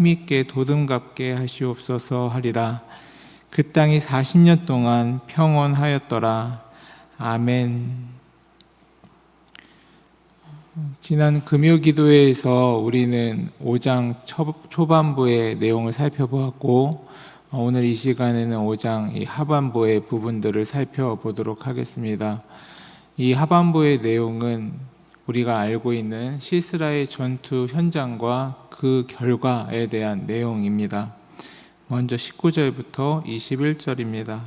힘있게 도듬갑게 하시옵소서 하리라. 그 땅이 40년 동안 평온하였더라. 아멘. 지난 금요기도회에서 우리는 5장 초반부의 내용을 살펴보았고, 오늘 이 시간에는 5장 이 하반부의 부분들을 살펴보도록 하겠습니다. 이 하반부의 내용은 우리가 알고 있는 시스라의 전투 현장과 그 결과에 대한 내용입니다. 먼저 19절부터 21절입니다.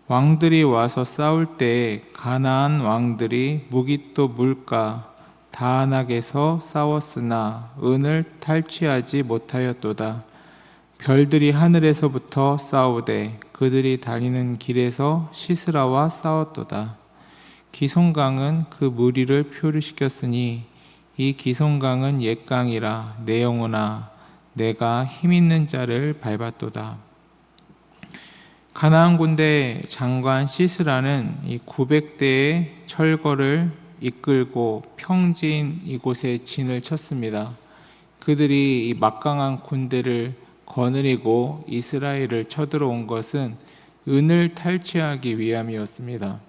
왕들이 와서 싸울 때 가나안 왕들이 무깃도 물가 다안악에서 싸웠으나 은을 탈취하지 못하였도다. 별들이 하늘에서부터 싸우되 그들이 다니는 길에서 시스라와 싸웠도다. 기송강은 그 무리를 표류시켰으니 이 기송강은 옛강이라 내 영혼아 내가 힘있는 자를 밟았도다. 가나안 군대 장관 시스라는 이 900대의 철거를 이끌고 평지인 이곳에 진을 쳤습니다. 그들이 이 막강한 군대를 거느리고 이스라엘을 쳐들어온 것은 은을 탈취하기 위함이었습니다.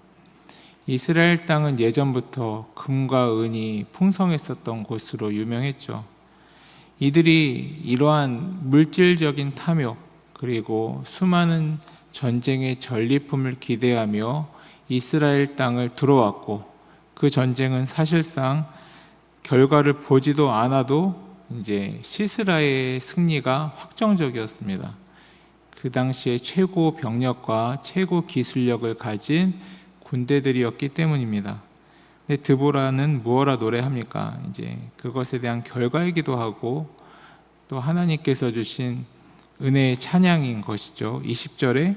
이스라엘 땅은 예전부터 금과 은이 풍성했었던 곳으로 유명했죠. 이들이 이러한 물질적인 탐욕 그리고 수많은 전쟁의 전리품을 기대하며 이스라엘 땅을 들어왔고, 그 전쟁은 사실상 결과를 보지도 않아도 이제 시스라의 승리가 확정적이었습니다. 그 당시에 최고 병력과 최고 기술력을 가진 군대들이었기 때문입니다. 근데 드보라는 무엇라 노래합니까? 이제 그것에 대한 결과이기도 하고 또 하나님께서 주신 은혜의 찬양인 것이죠. 20절에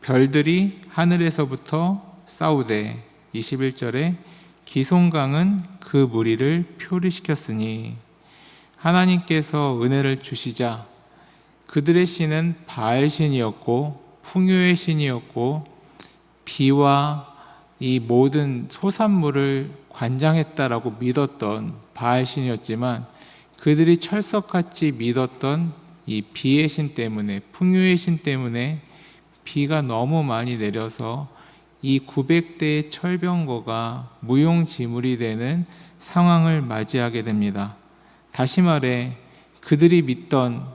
별들이 하늘에서부터 싸우되, 21절에 기송강은 그 무리를 표류시켰으니, 하나님께서 은혜를 주시자 그들의 신은 바알 신이었고 풍요의 신이었고 비와 이 모든 소산물을 관장했다라고 믿었던 바알 신이었지만, 그들이 철석같이 믿었던 이 비의 신 때문에, 풍요의 신 때문에 비가 너무 많이 내려서 이 900대의 철병거가 무용지물이 되는 상황을 맞이하게 됩니다. 다시 말해 그들이 믿던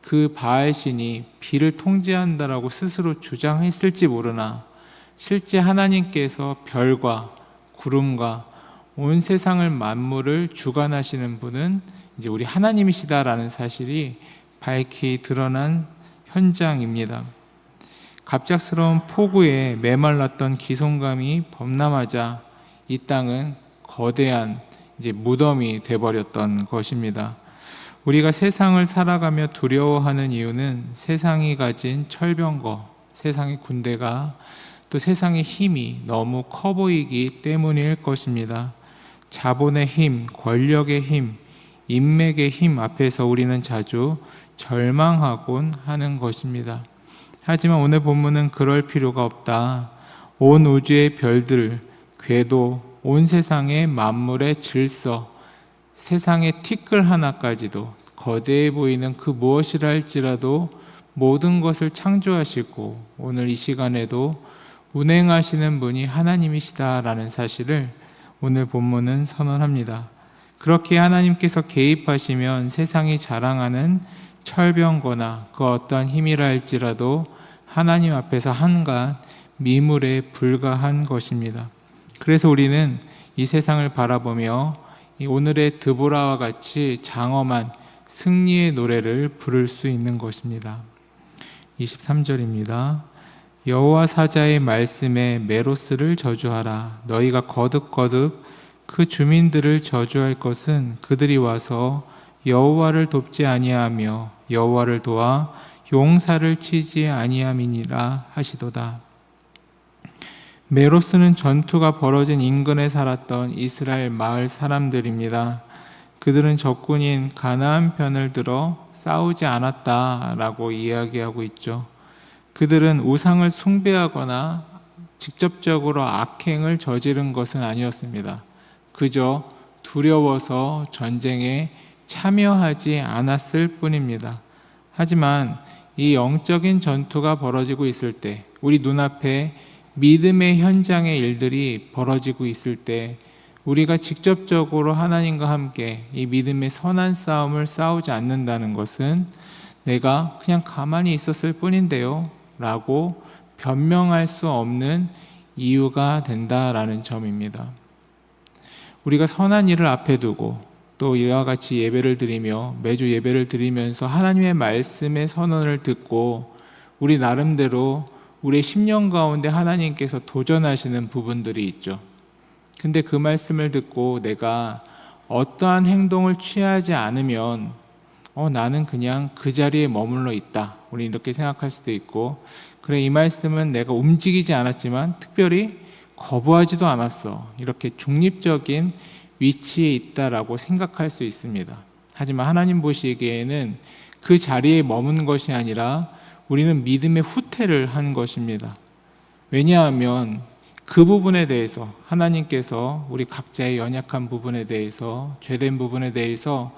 그 바알 신이 비를 통제한다라고 스스로 주장했을지 모르나 실제 하나님께서 별과 구름과 온 세상을 만물을 주관하시는 분은 이제 우리 하나님이시다라는 사실이 밝히 드러난 현장입니다. 갑작스러운 폭우에 메말랐던 기송강이 범람하자 이 땅은 거대한 이제 무덤이 되어버렸던 것입니다. 우리가 세상을 살아가며 두려워하는 이유는 세상이 가진 철병거, 세상의 군대가, 또 세상의 힘이 너무 커 보이기 때문일 것입니다. 자본의 힘, 권력의 힘, 인맥의 힘 앞에서 우리는 자주 절망하곤 하는 것입니다. 하지만 오늘 본문은 그럴 필요가 없다. 온 우주의 별들, 궤도, 온 세상의 만물의 질서, 세상의 티끌 하나까지도 거대해 보이는 그 무엇이라 할지라도 모든 것을 창조하시고 오늘 이 시간에도 운행하시는 분이 하나님이시다라는 사실을 오늘 본문은 선언합니다. 그렇게 하나님께서 개입하시면 세상이 자랑하는 철병거나 그 어떠한 힘이라 할지라도 하나님 앞에서 한갓 미물에 불과한 것입니다. 그래서 우리는 이 세상을 바라보며 오늘의 드보라와 같이 장엄한 승리의 노래를 부를 수 있는 것입니다. 23절입니다. 여호와 사자의 말씀에 메로스를 저주하라. 너희가 거듭거듭 그 주민들을 저주할 것은 그들이 와서 여호와를 돕지 아니하며 여호와를 도와 용사를 치지 아니함이니라 하시도다. 메로스는 전투가 벌어진 인근에 살았던 이스라엘 마을 사람들입니다. 그들은 적군인 가나안 편을 들어 싸우지 않았다라고 이야기하고 있죠. 그들은 우상을 숭배하거나 직접적으로 악행을 저지른 것은 아니었습니다. 그저 두려워서 전쟁에 참여하지 않았을 뿐입니다. 하지만 이 영적인 전투가 벌어지고 있을 때, 우리 눈앞에 믿음의 현장의 일들이 벌어지고 있을 때 우리가 직접적으로 하나님과 함께 이 믿음의 선한 싸움을 싸우지 않는다는 것은 내가 그냥 가만히 있었을 뿐인데요 라고 변명할 수 없는 이유가 된다라는 점입니다. 우리가 선한 일을 앞에 두고 또 이와 같이 예배를 드리며 매주 예배를 드리면서 하나님의 말씀의 선언을 듣고 우리 나름대로 우리의 심령 가운데 하나님께서 도전하시는 부분들이 있죠. 근데 그 말씀을 듣고 내가 어떠한 행동을 취하지 않으면 나는 그냥 그 자리에 머물러 있다. 우리 이렇게 생각할 수도 있고, 그래, 이 말씀은 내가 움직이지 않았지만 특별히 거부하지도 않았어. 이렇게 중립적인 위치에 있다라고 생각할 수 있습니다. 하지만 하나님 보시기에는 그 자리에 머문 것이 아니라 우리는 믿음의 후퇴를 한 것입니다. 왜냐하면 그 부분에 대해서 하나님께서 우리 각자의 연약한 부분에 대해서, 죄된 부분에 대해서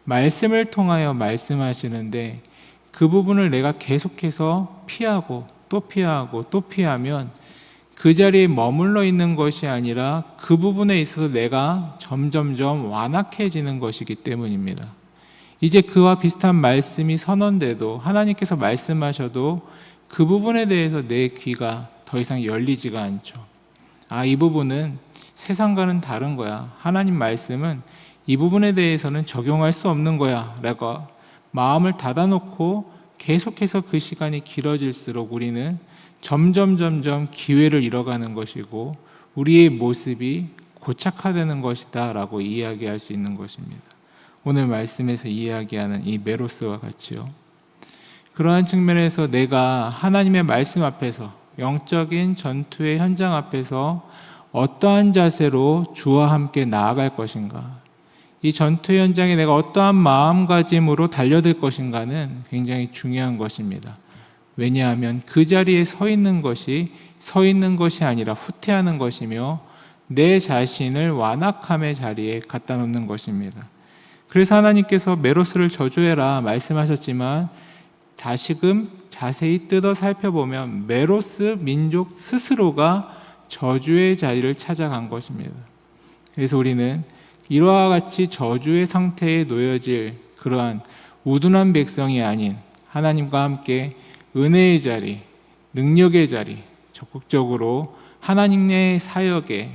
말씀을 통하여 말씀하시는데 그 부분을 내가 계속해서 피하고 또 피하고 또 피하면 그 자리에 머물러 있는 것이 아니라 그 부분에 있어서 내가 점점점 완악해지는 것이기 때문입니다. 이제 그와 비슷한 말씀이 선언돼도 하나님께서 말씀하셔도 그 부분에 대해서 내 귀가 더 이상 열리지가 않죠. 이 부분은 세상과는 다른 거야. 하나님 말씀은 이 부분에 대해서는 적용할 수 없는 거야 라고 마음을 닫아놓고 계속해서 그 시간이 길어질수록 우리는 점점 기회를 잃어가는 것이고 우리의 모습이 고착화되는 것이다 라고 이야기할 수 있는 것입니다. 오늘 말씀에서 이야기하는 이 메로스와 같이요. 그러한 측면에서 내가 하나님의 말씀 앞에서, 영적인 전투의 현장 앞에서 어떠한 자세로 주와 함께 나아갈 것인가, 이 전투 현장에 내가 어떠한 마음가짐으로 달려들 것인가는 굉장히 중요한 것입니다. 왜냐하면 그 자리에 서 있는 것이 아니라 후퇴하는 것이며 내 자신을 완악함의 자리에 갖다 놓는 것입니다. 그래서 하나님께서 메로스를 저주해라 말씀하셨지만 다시금 자세히 뜯어 살펴보면 메로스 민족 스스로가 저주의 자리를 찾아간 것입니다. 그래서 우리는 이와 같이 저주의 상태에 놓여질 그러한 우둔한 백성이 아닌 하나님과 함께 은혜의 자리, 능력의 자리, 적극적으로 하나님의 사역에,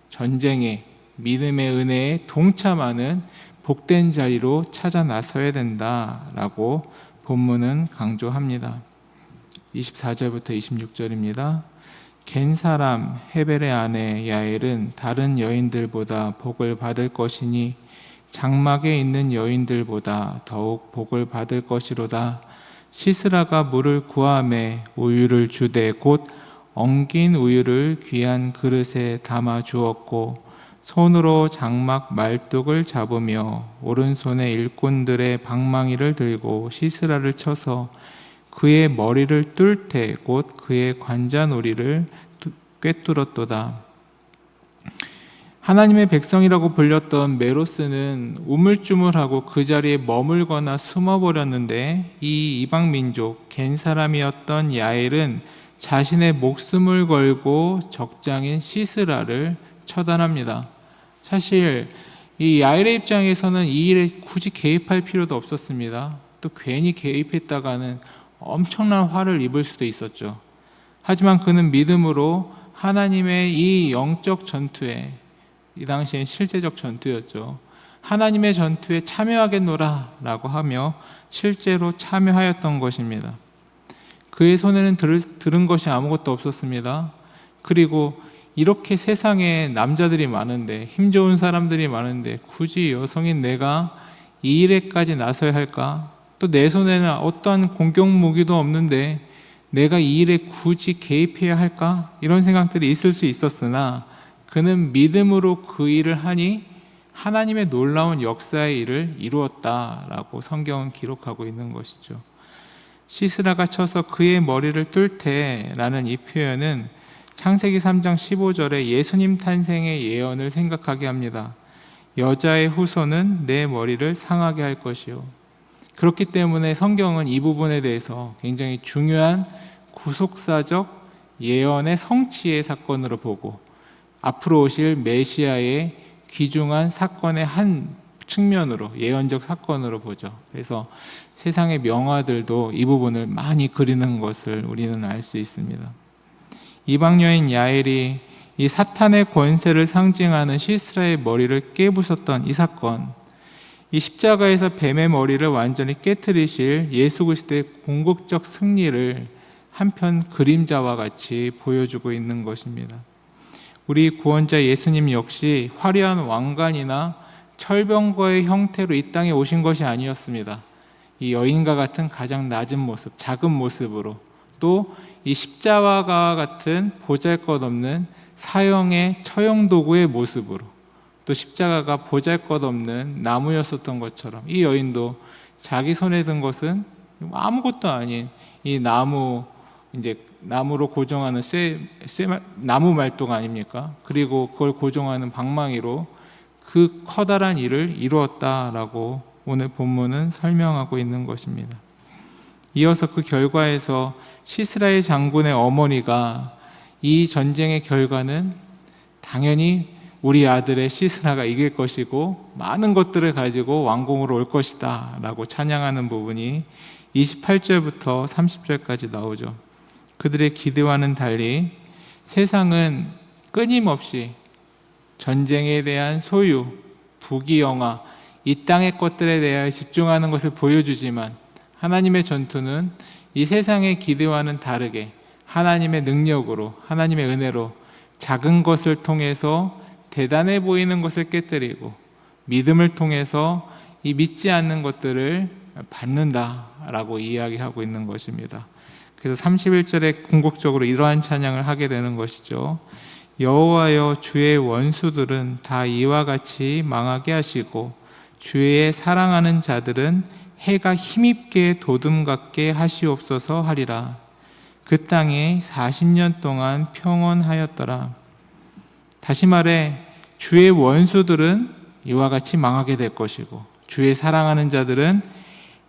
전쟁에, 믿음의 은혜에 동참하는 복된 자리로 찾아 나서야 된다라고 본문은 강조합니다. 24절부터 26절입니다. 겐 사람 헤벨의 아내 야엘은 다른 여인들보다 복을 받을 것이니 장막에 있는 여인들보다 더욱 복을 받을 것이로다. 시스라가 물을 구하매 우유를 주되 곧 엉긴 우유를 귀한 그릇에 담아 주었고 손으로 장막 말뚝을 잡으며 오른손에 일꾼들의 방망이를 들고 시스라를 쳐서 그의 머리를 뚫되 곧 그의 관자놀이를 꿰뚫었도다. 하나님의 백성이라고 불렸던 메로스는 우물쭈물하고 그 자리에 머물거나 숨어버렸는데 이 이방민족 겐 사람이었던 야엘은 자신의 목숨을 걸고 적장인 시스라를 처단합니다. 사실 이 야엘의 입장에서는 이 일에 굳이 개입할 필요도 없었습니다. 또 괜히 개입했다가는 엄청난 화를 입을 수도 있었죠. 하지만 그는 믿음으로 하나님의 이 영적 전투에, 이 당시엔 실제적 전투였죠, 하나님의 전투에 참여하겠노라 라고 하며 실제로 참여하였던 것입니다. 그의 손에는 들은 것이 아무것도 없었습니다. 그리고 이렇게 세상에 남자들이 많은데, 힘 좋은 사람들이 많은데 굳이 여성인 내가 이 일에까지 나서야 할까? 또 내 손에는 어떠한 공격 무기도 없는데 내가 이 일에 굳이 개입해야 할까? 이런 생각들이 있을 수 있었으나 그는 믿음으로 그 일을 하니 하나님의 놀라운 역사의 일을 이루었다라고 성경은 기록하고 있는 것이죠. 시스라가 쳐서 그의 머리를 뚫되 라는 이 표현은 창세기 3장 15절에 예수님 탄생의 예언을 생각하게 합니다. 여자의 후손은 내 머리를 상하게 할 것이요. 그렇기 때문에 성경은 이 부분에 대해서 굉장히 중요한 구속사적 예언의 성취의 사건으로 보고 앞으로 오실 메시아의 귀중한 사건의 한 측면으로 예언적 사건으로 보죠. 그래서 세상의 명화들도 이 부분을 많이 그리는 것을 우리는 알 수 있습니다. 이방 여인 야엘이 이 사탄의 권세를 상징하는 시스라의 머리를 깨부쉈던 이 사건, 이 십자가에서 뱀의 머리를 완전히 깨트리실 예수 그리스도의 궁극적 승리를 한편 그림자와 같이 보여주고 있는 것입니다. 우리 구원자 예수님 역시 화려한 왕관이나 철병거의 형태로 이 땅에 오신 것이 아니었습니다. 이 여인과 같은 가장 낮은 모습, 작은 모습으로, 또 이 십자가와 같은 보잘것없는 사형의 처형도구의 모습으로, 또 십자가가 보잘것없는 나무였었던 것처럼 이 여인도 자기 손에 든 것은 아무것도 아닌 이 나무, 이제 나무로 고정하는 나무 말뚝 아닙니까? 그리고 그걸 고정하는 방망이로 그 커다란 일을 이루었다라고 오늘 본문은 설명하고 있는 것입니다. 이어서 그 결과에서 시스라의 장군의 어머니가 이 전쟁의 결과는 당연히 우리 아들의 시스라가 이길 것이고 많은 것들을 가지고 왕궁으로 올 것이다 라고 찬양하는 부분이 28절부터 30절까지 나오죠. 그들의 기대와는 달리 세상은 끊임없이 전쟁에 대한 소유, 부귀영화, 이 땅의 것들에 대하여 집중하는 것을 보여주지만 하나님의 전투는 이 세상의 기대와는 다르게 하나님의 능력으로, 하나님의 은혜로 작은 것을 통해서 대단해 보이는 것을 깨뜨리고 믿음을 통해서 이 믿지 않는 것들을 밟는다라고 이야기하고 있는 것입니다. 그래서 31절에 궁극적으로 이러한 찬양을 하게 되는 것이죠. 여호와여, 주의 원수들은 다 이와 같이 망하게 하시고 주의 사랑하는 자들은 해가 힘입게 도둠같게 하시옵소서 하리라. 그 땅에 40년 동안 평온하였더라. 다시 말해 주의 원수들은 이와 같이 망하게 될 것이고 주의 사랑하는 자들은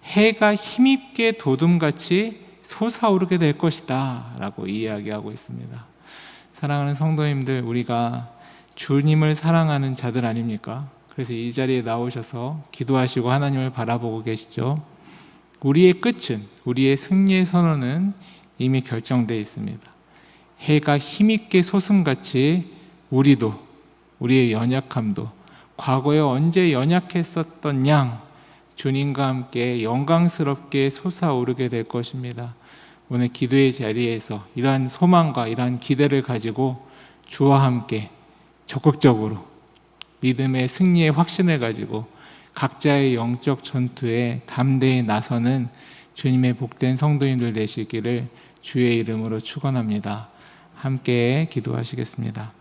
해가 힘입게 도둠같이 솟아오르게 될 것이다 라고 이야기하고 있습니다. 사랑하는 성도님들, 우리가 주님을 사랑하는 자들 아닙니까? 그래서 이 자리에 나오셔서 기도하시고 하나님을 바라보고 계시죠. 우리의 끝은, 우리의 승리의 선언은 이미 결정되어 있습니다. 해가 힘있게 솟음같이 우리도, 우리의 연약함도 과거에 언제 연약했었던 양 주님과 함께 영광스럽게 솟아오르게 될 것입니다. 오늘 기도의 자리에서 이러한 소망과 이러한 기대를 가지고 주와 함께 적극적으로 믿음의 승리의 확신을 가지고 각자의 영적 전투에 담대히 나서는 주님의 복된 성도님들 되시기를 주의 이름으로 축원합니다. 함께 기도하시겠습니다.